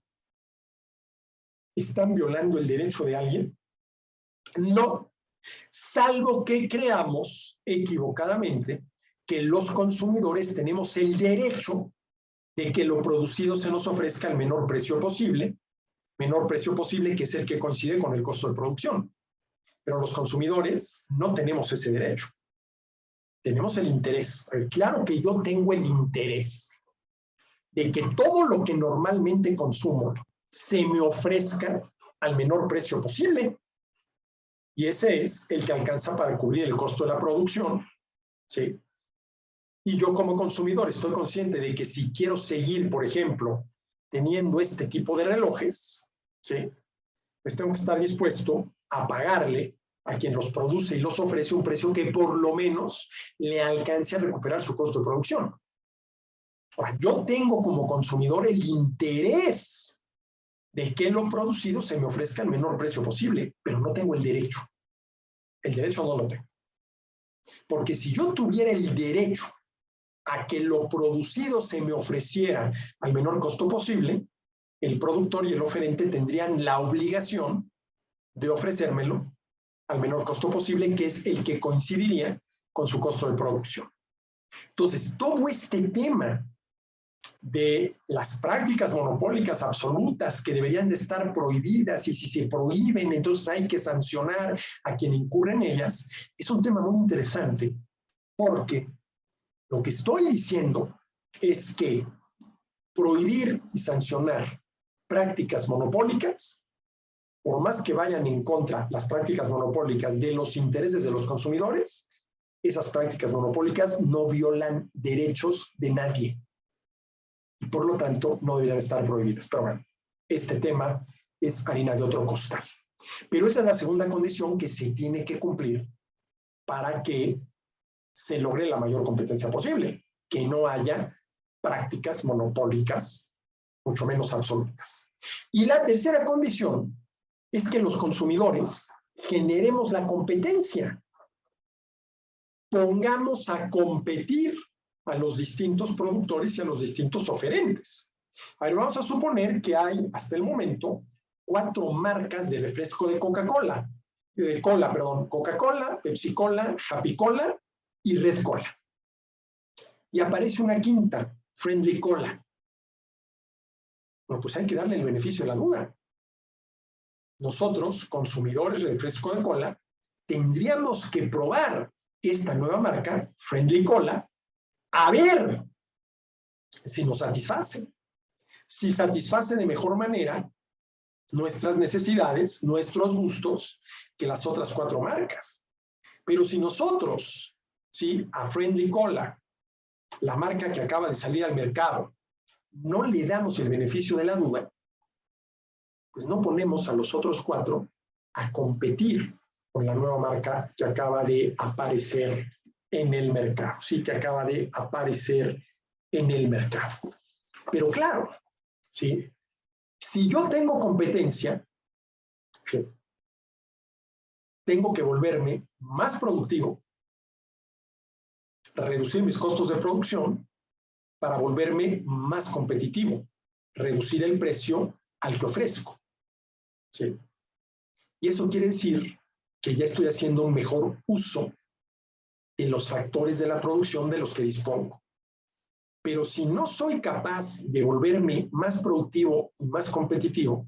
¿están violando el derecho de alguien? No, salvo que creamos equivocadamente que los consumidores tenemos el derecho de que lo producido se nos ofrezca al menor precio posible que es el que coincide con el costo de producción. Pero los consumidores no tenemos ese derecho. Tenemos el interés. Claro que yo tengo el interés de que todo lo que normalmente consumo se me ofrezca al menor precio posible. Y ese es el que alcanza para cubrir el costo de la producción, ¿sí? Y yo como consumidor estoy consciente de que si quiero seguir, por ejemplo, teniendo este tipo de relojes, ¿sí?, pues tengo que estar dispuesto a pagarle a quien los produce y los ofrece un precio que por lo menos le alcance a recuperar su costo de producción. Ahora, yo tengo como consumidor el interés de que lo producido se me ofrezca al menor precio posible, pero no tengo el derecho. El derecho no lo tengo. Porque si yo tuviera el derecho a que lo producido se me ofreciera al menor costo posible, el productor y el oferente tendrían la obligación de ofrecérmelo al menor costo posible, que es el que coincidiría con su costo de producción. Entonces, todo este tema de las prácticas monopólicas absolutas que deberían de estar prohibidas, y si se prohíben, entonces hay que sancionar a quien incurre en ellas, es un tema muy interesante, porque lo que estoy diciendo es que prohibir y sancionar prácticas monopólicas, por más que vayan en contra las prácticas monopólicas de los intereses de los consumidores, esas prácticas monopólicas no violan derechos de nadie y por lo tanto no deberían estar prohibidas. Pero bueno, este tema es harina de otro costal. Pero esa es la segunda condición que se tiene que cumplir para que se logre la mayor competencia posible, que no haya prácticas monopólicas, mucho menos absolutas. Y la tercera condición es que los consumidores generemos la competencia. Pongamos a competir a los distintos productores y a los distintos oferentes. A ver, vamos a suponer que hay, hasta el momento, 4 marcas de refresco de Coca-Cola. Coca-Cola, Pepsi-Cola, Happy-Cola y Red Cola. Y aparece una quinta, Friendly Cola. Bueno, pues hay que darle el beneficio de la duda. Nosotros, consumidores de refresco de cola, tendríamos que probar esta nueva marca, Friendly Cola, a ver si nos satisface. Si satisface de mejor manera nuestras necesidades, nuestros gustos, que las otras 4 marcas. Pero si nosotros, ¿sí?, a Friendly Cola, la marca que acaba de salir al mercado, no le damos el beneficio de la duda, pues no ponemos a los otros 4 a competir con la nueva marca que acaba de aparecer en el mercado. Sí, que acaba de aparecer en el mercado. Pero claro, ¿sí?, si yo tengo competencia, ¿sí?, tengo que volverme más productivo, reducir mis costos de producción para volverme más competitivo, reducir el precio al que ofrezco. ¿Sí? Y eso quiere decir que ya estoy haciendo un mejor uso de los factores de la producción de los que dispongo. Pero si no soy capaz de volverme más productivo y más competitivo,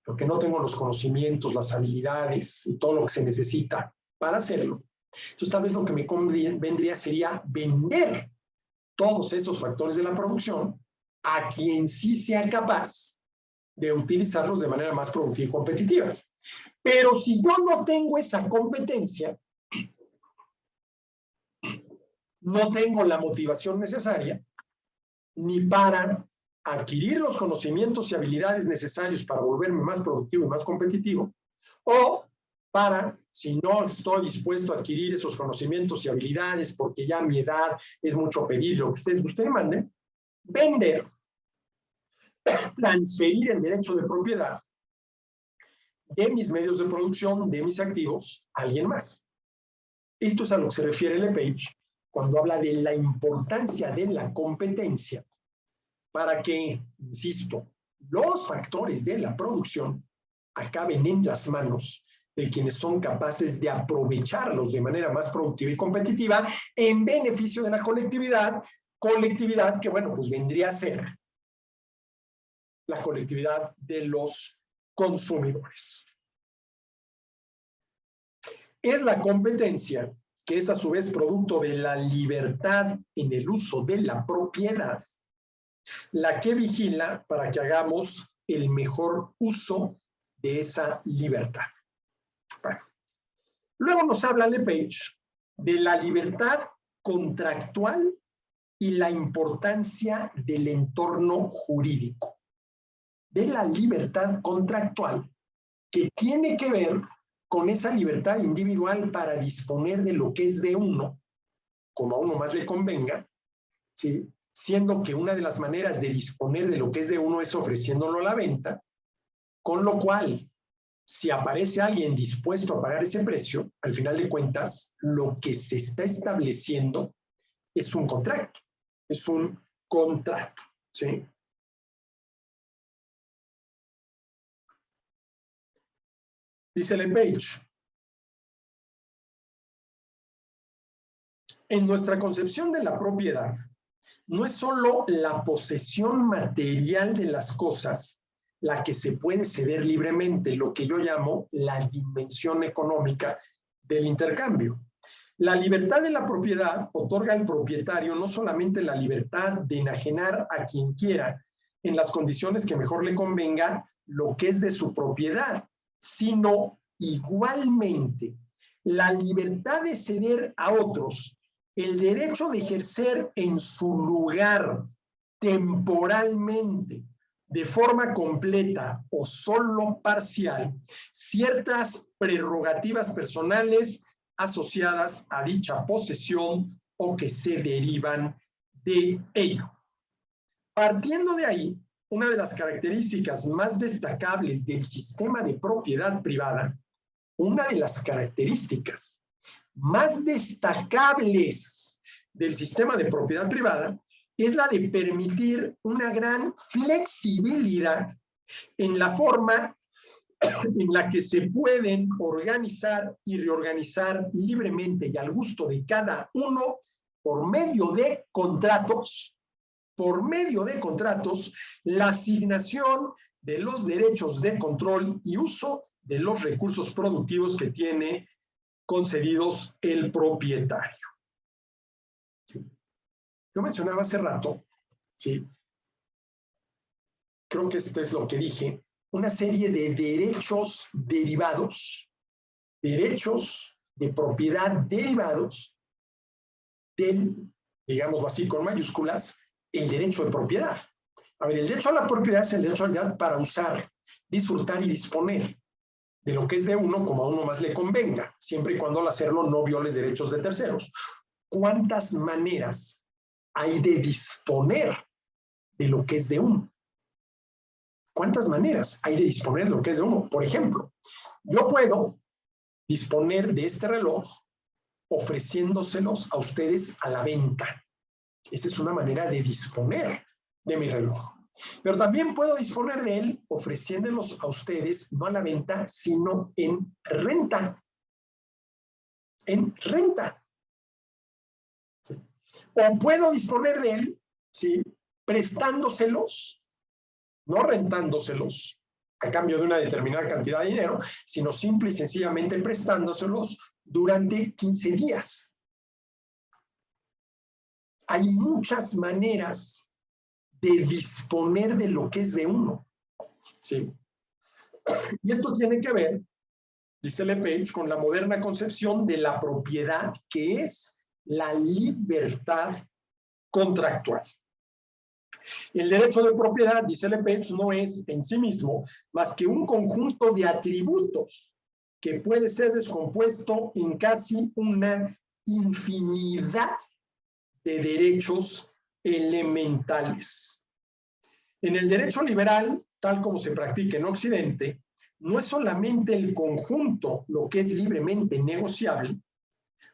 porque no tengo los conocimientos, las habilidades y todo lo que se necesita para hacerlo, entonces tal vez lo que me convendría sería vender todos esos factores de la producción a quien sí sea capaz de utilizarlos de manera más productiva y competitiva. Pero si yo no tengo esa competencia, no tengo la motivación necesaria, ni para adquirir los conocimientos y habilidades necesarios para volverme más productivo y más competitivo, o para, si no estoy dispuesto a adquirir esos conocimientos y habilidades porque ya mi edad es mucho pedir, lo que ustedes manden, vender, transferir el derecho de propiedad de mis medios de producción, de mis activos, a alguien más. Esto es a lo que se refiere Lepage cuando habla de la importancia de la competencia para que, insisto, los factores de la producción acaben en las manos de quienes son capaces de aprovecharlos de manera más productiva y competitiva en beneficio de la colectividad que, bueno, pues vendría a ser la colectividad de los consumidores. Es la competencia, que es a su vez producto de la libertad en el uso de la propiedad, la que vigila para que hagamos el mejor uso de esa libertad. Bueno. Luego nos habla Lepage de la libertad contractual y la importancia del entorno jurídico. De la libertad contractual, que tiene que ver con esa libertad individual para disponer de lo que es de uno, como a uno más le convenga, ¿sí? Siendo que una de las maneras de disponer de lo que es de uno es ofreciéndolo a la venta, con lo cual, si aparece alguien dispuesto a pagar ese precio, al final de cuentas, lo que se está estableciendo es un contrato, ¿sí? Dice Lepage, en nuestra concepción de la propiedad, no es solo la posesión material de las cosas la que se puede ceder libremente, lo que yo llamo la dimensión económica del intercambio. La libertad de la propiedad otorga al propietario no solamente la libertad de enajenar a quien quiera en las condiciones que mejor le convenga lo que es de su propiedad, sino igualmente la libertad de ceder a otros el derecho de ejercer en su lugar temporalmente, de forma completa o solo parcial, ciertas prerrogativas personales asociadas a dicha posesión o que se derivan de ello. Partiendo de ahí, una de las características más destacables del sistema de propiedad privada, una de las características más destacables del sistema de propiedad privada es la de permitir una gran flexibilidad en la forma en la que se pueden organizar y reorganizar libremente y al gusto de cada uno por medio de contratos, la asignación de los derechos de control y uso de los recursos productivos que tiene concedidos el propietario. Yo mencionaba hace rato, ¿sí? Creo que esto es lo que dije, una serie de derechos derivados, derechos de propiedad derivados del, digámoslo así con mayúsculas, el derecho de propiedad. A ver, el derecho a la propiedad es el derecho a la propiedad para usar, disfrutar y disponer de lo que es de uno como a uno más le convenga, siempre y cuando al hacerlo no violes derechos de terceros. ¿Cuántas maneras hay de disponer de lo que es de uno? ¿Cuántas maneras hay de disponer de lo que es de uno? Por ejemplo, yo puedo disponer de este reloj ofreciéndoselos a ustedes a la venta. Esa es una manera de disponer de mi reloj. Pero también puedo disponer de él ofreciéndolos a ustedes no a la venta, sino en renta. En renta. ¿Sí? O puedo disponer de él, ¿sí?, prestándoselos, no rentándoselos a cambio de una determinada cantidad de dinero, sino simple y sencillamente prestándoselos durante 15 días. Hay muchas maneras de disponer de lo que es de uno, ¿sí? Y esto tiene que ver, dice Lepage, con la moderna concepción de la propiedad, que es la libertad contractual. El derecho de propiedad, dice Lepage, no es en sí mismo más que un conjunto de atributos que puede ser descompuesto en casi una infinidad de derechos elementales. En el derecho liberal, tal como se practica en Occidente, no es solamente el conjunto lo que es libremente negociable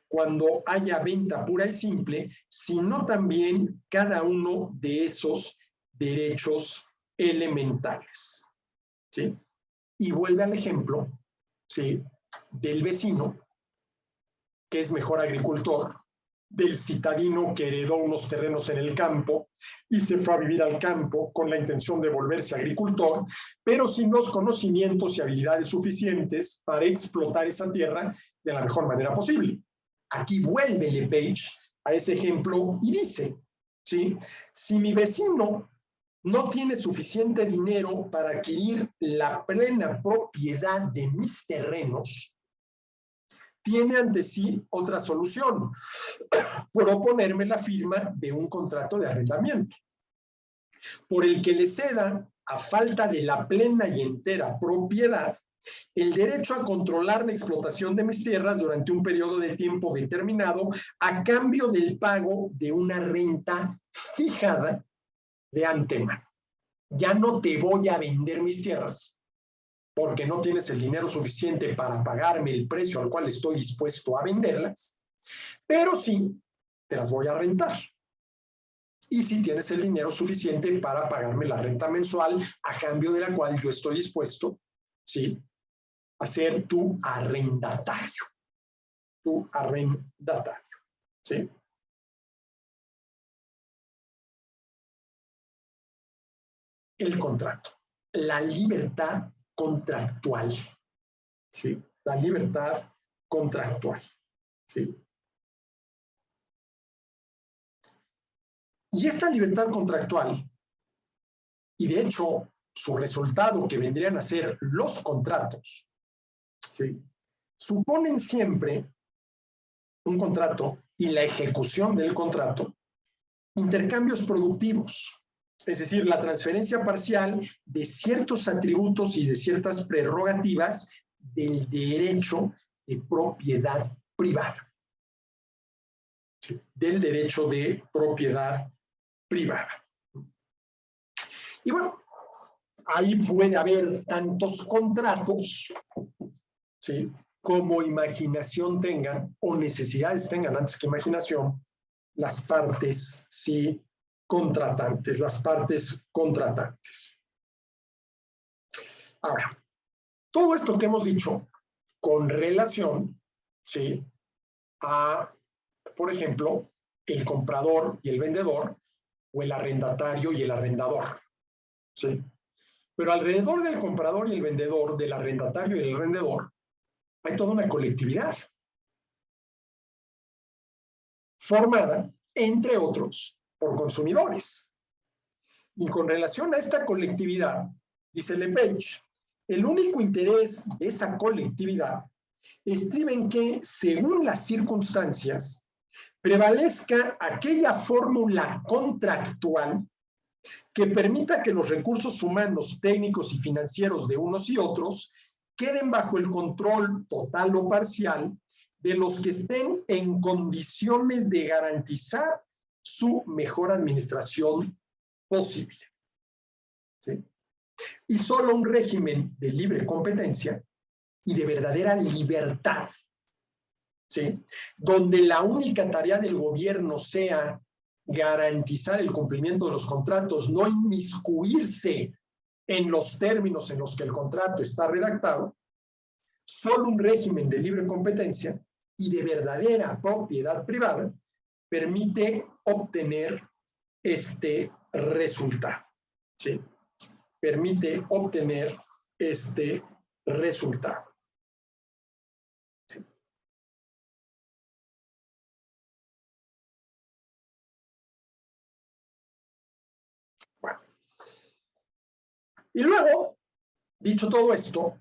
cuando haya venta pura y simple, sino también cada uno de esos derechos elementales. ¿Sí? Y vuelve al ejemplo, ¿sí?, del vecino, que es mejor agricultor, del citadino que heredó unos terrenos en el campo y se fue a vivir al campo con la intención de volverse agricultor, pero sin los conocimientos y habilidades suficientes para explotar esa tierra de la mejor manera posible. Aquí vuelve Lepage a ese ejemplo y dice, ¿sí?, si mi vecino no tiene suficiente dinero para adquirir la plena propiedad de mis terrenos, tiene ante sí otra solución: proponerme la firma de un contrato de arrendamiento, por el que le ceda, a falta de la plena y entera propiedad, el derecho a controlar la explotación de mis tierras durante un periodo de tiempo determinado a cambio del pago de una renta fijada de antemano. Ya no te voy a vender mis tierras porque no tienes el dinero suficiente para pagarme el precio al cual estoy dispuesto a venderlas, pero sí te las voy a rentar. Y si tienes el dinero suficiente para pagarme la renta mensual, a cambio de la cual yo estoy dispuesto, ¿sí?, a ser tu arrendatario. Tu arrendatario, ¿sí? El contrato, la libertad contractual, ¿sí? La libertad contractual, ¿sí? Y esta libertad contractual, y de hecho su resultado, que vendrían a ser los contratos, ¿sí?, suponen siempre un contrato y la ejecución del contrato, intercambios productivos, es decir, la transferencia parcial de ciertos atributos y de ciertas prerrogativas del derecho de propiedad privada. ¿Sí? Del derecho de propiedad privada. Y bueno, ahí puede haber tantos contratos, ¿sí?, como imaginación tengan o necesidades tengan antes que imaginación las partes, sí, contratantes, las partes contratantes. Ahora, todo esto que hemos dicho con relación, ¿sí?, a, por ejemplo, el comprador y el vendedor, o el arrendatario y el arrendador, ¿sí? Pero alrededor del comprador y el vendedor, del arrendatario y el arrendador, hay toda una colectividad formada, entre otros, por consumidores. Y con relación a esta colectividad, dice Lepage, el único interés de esa colectividad estriba en que, según las circunstancias, prevalezca aquella fórmula contractual que permita que los recursos humanos, técnicos y financieros de unos y otros queden bajo el control total o parcial de los que estén en condiciones de garantizar su mejor administración posible. ¿Sí? Y solo un régimen de libre competencia y de verdadera libertad, ¿sí?, donde la única tarea del gobierno sea garantizar el cumplimiento de los contratos, no inmiscuirse en los términos en los que el contrato está redactado, solo un régimen de libre competencia y de verdadera propiedad privada permite obtener este resultado, ¿sí? Permite obtener este resultado. Bueno. Y luego, dicho todo esto,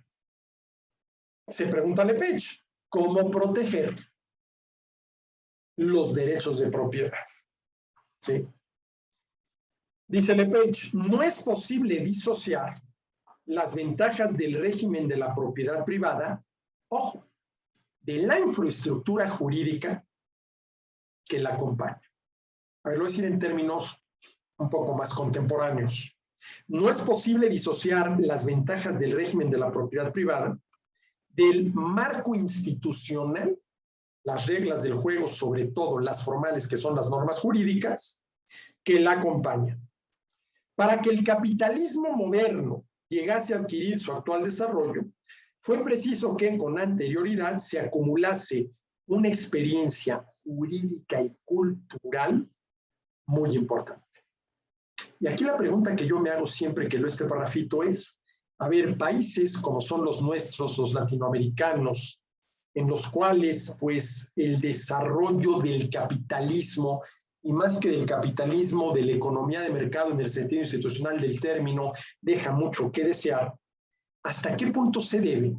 se pregunta Lepage, ¿cómo proteger los derechos de propiedad? ¿Sí? Dice Lepage, no es posible disociar las ventajas del régimen de la propiedad privada, ojo, de la infraestructura jurídica que la acompaña. A ver, lo voy a decir en términos un poco más contemporáneos. No es posible disociar las ventajas del régimen de la propiedad privada del marco institucional, las reglas del juego, sobre todo las formales, que son las normas jurídicas, que la acompañan. Para que el capitalismo moderno llegase a adquirir su actual desarrollo, fue preciso que con anterioridad se acumulase una experiencia jurídica y cultural muy importante. Y aquí la pregunta que yo me hago siempre que leo este parrafito es, a ver, países como son los nuestros, los latinoamericanos, en los cuales pues el desarrollo del capitalismo, y más que del capitalismo, de la economía de mercado en el sentido institucional del término, deja mucho que desear, ¿hasta qué punto se debe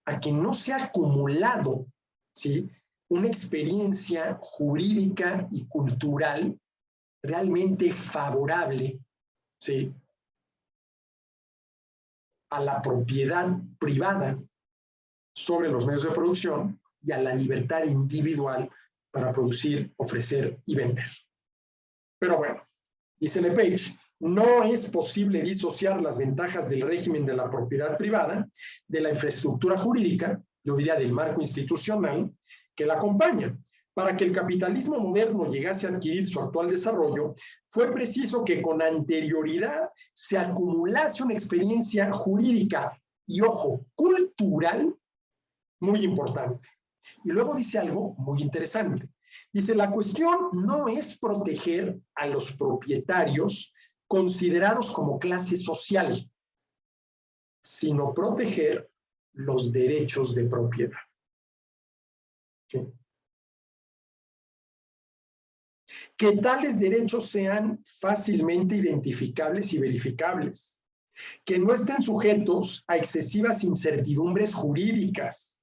a que no se ha acumulado, ¿sí?, una experiencia jurídica y cultural realmente favorable, ¿sí?, a la propiedad privada sobre los medios de producción y a la libertad individual para producir, ofrecer y vender? Pero bueno, dice Lepage, no es posible disociar las ventajas del régimen de la propiedad privada de la infraestructura jurídica, yo diría del marco institucional, que la acompaña. Para que el capitalismo moderno llegase a adquirir su actual desarrollo, fue preciso que con anterioridad se acumulase una experiencia jurídica y, ojo, cultural muy importante. Y luego dice algo muy interesante. Dice, la cuestión no es proteger a los propietarios considerados como clase social, sino proteger los derechos de propiedad. ¿Sí? Que tales derechos sean fácilmente identificables y verificables, que no estén sujetos a excesivas incertidumbres jurídicas,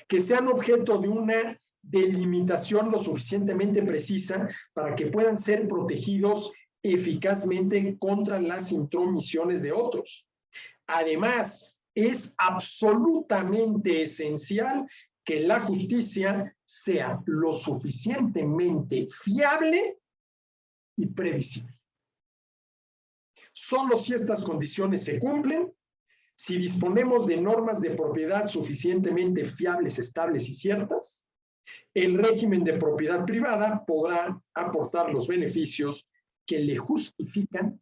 que sean objeto de una delimitación lo suficientemente precisa para que puedan ser protegidos eficazmente contra las intromisiones de otros. Además, es absolutamente esencial que la justicia sea lo suficientemente fiable y previsible. Solo si estas condiciones se cumplen, si disponemos de normas de propiedad suficientemente fiables, estables y ciertas, el régimen de propiedad privada podrá aportar los beneficios que le justifican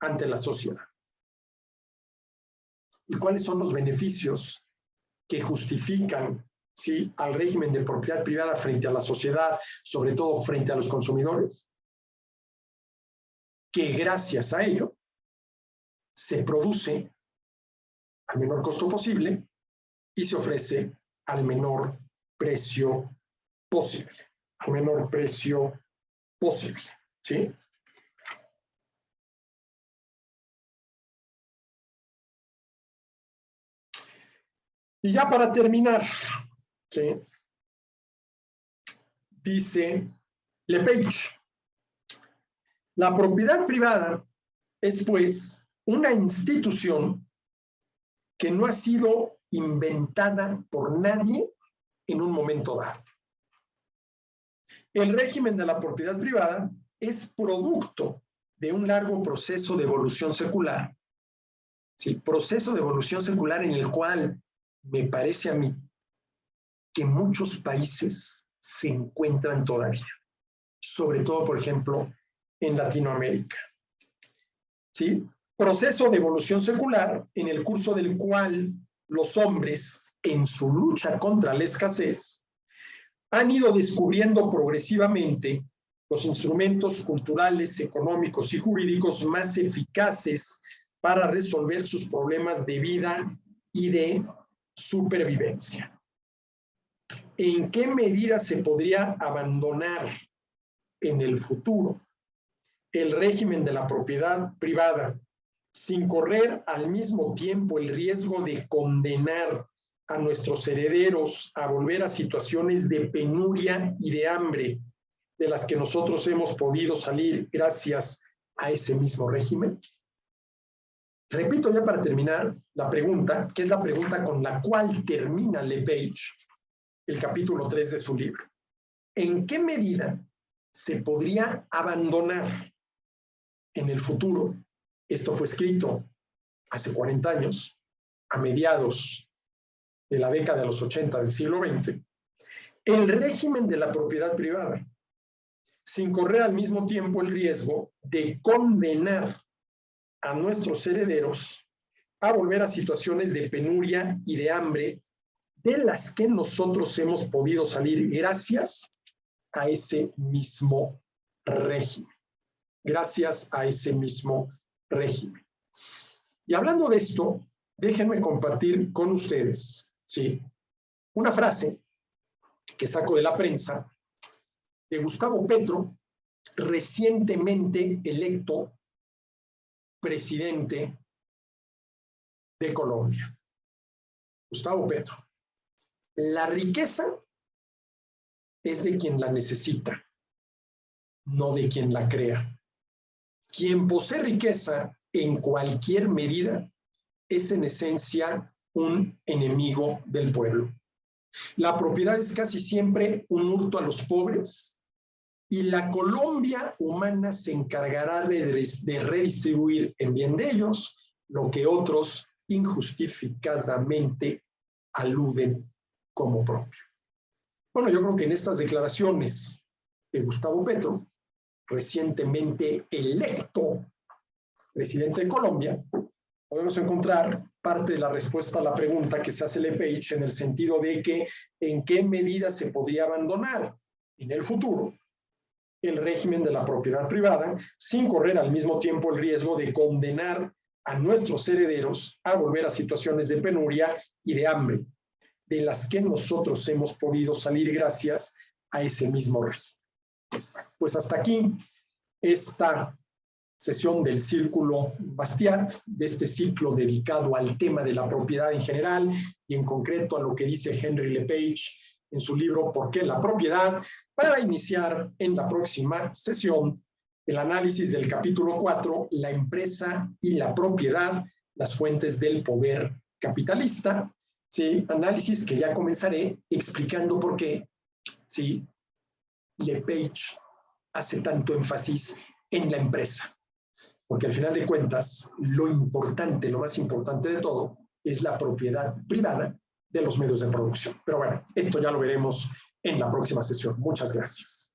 ante la sociedad. ¿Y cuáles son los beneficios que justifican, ¿sí?, al régimen de propiedad privada frente a la sociedad, sobre todo frente a los consumidores? Que gracias a ello se produce al menor costo posible y se ofrece al menor precio posible. Al menor precio posible, ¿sí? Y ya para terminar, ¿sí?, dice Lepage, la propiedad privada es pues una institución que no ha sido inventada por nadie en un momento dado. El régimen de la propiedad privada es producto de un largo proceso de evolución secular, ¿sí?, proceso de evolución secular en el cual me parece a mí que muchos países se encuentran todavía, sobre todo, por ejemplo, en Latinoamérica. ¿Sí? Proceso de evolución secular en el curso del cual los hombres, en su lucha contra la escasez, han ido descubriendo progresivamente los instrumentos culturales, económicos y jurídicos más eficaces para resolver sus problemas de vida y de supervivencia. ¿En qué medida se podría abandonar en el futuro el régimen de la propiedad privada sin correr al mismo tiempo el riesgo de condenar a nuestros herederos a volver a situaciones de penuria y de hambre de las que nosotros hemos podido salir gracias a ese mismo régimen? Repito ya para terminar la pregunta, que es la pregunta con la cual termina Lepage el capítulo 3 de su libro. ¿En qué medida se podría abandonar en el futuro? Esto fue escrito hace 40 años, a mediados de la década de los 80 del siglo XX, el régimen de la propiedad privada, sin correr al mismo tiempo el riesgo de condenar a nuestros herederos a volver a situaciones de penuria y de hambre de las que nosotros hemos podido salir gracias a ese mismo régimen. Gracias a ese mismo régimen. Y hablando de esto, déjenme compartir con ustedes, ¿sí?, una frase que saco de la prensa de Gustavo Petro, recientemente electo presidente de Colombia. Gustavo Petro. La riqueza es de quien la necesita, no de quien la crea. Quien posee riqueza en cualquier medida es en esencia un enemigo del pueblo. La propiedad es casi siempre un hurto a los pobres y la Colombia humana se encargará de redistribuir en bien de ellos lo que otros injustificadamente aluden como propio. Bueno, yo creo que en estas declaraciones de Gustavo Petro, recientemente electo presidente de Colombia, podemos encontrar parte de la respuesta a la pregunta que se hace Lepage en el sentido de que en qué medida se podría abandonar en el futuro el régimen de la propiedad privada sin correr al mismo tiempo el riesgo de condenar a nuestros herederos a volver a situaciones de penuria y de hambre, de las que nosotros hemos podido salir gracias a ese mismo régimen. Pues hasta aquí esta sesión del Círculo Bastiat, de este ciclo dedicado al tema de la propiedad en general y en concreto a lo que dice Henry Lepage en su libro ¿Por qué la propiedad?, para iniciar en la próxima sesión el análisis del capítulo 4, la empresa y la propiedad, las fuentes del poder capitalista, ¿sí? Análisis que ya comenzaré explicando por qué, ¿sí?, Lepage hace tanto énfasis en la empresa. Porque al final de cuentas, lo importante, lo más importante de todo, es la propiedad privada de los medios de producción. Pero bueno, esto ya lo veremos en la próxima sesión. Muchas gracias.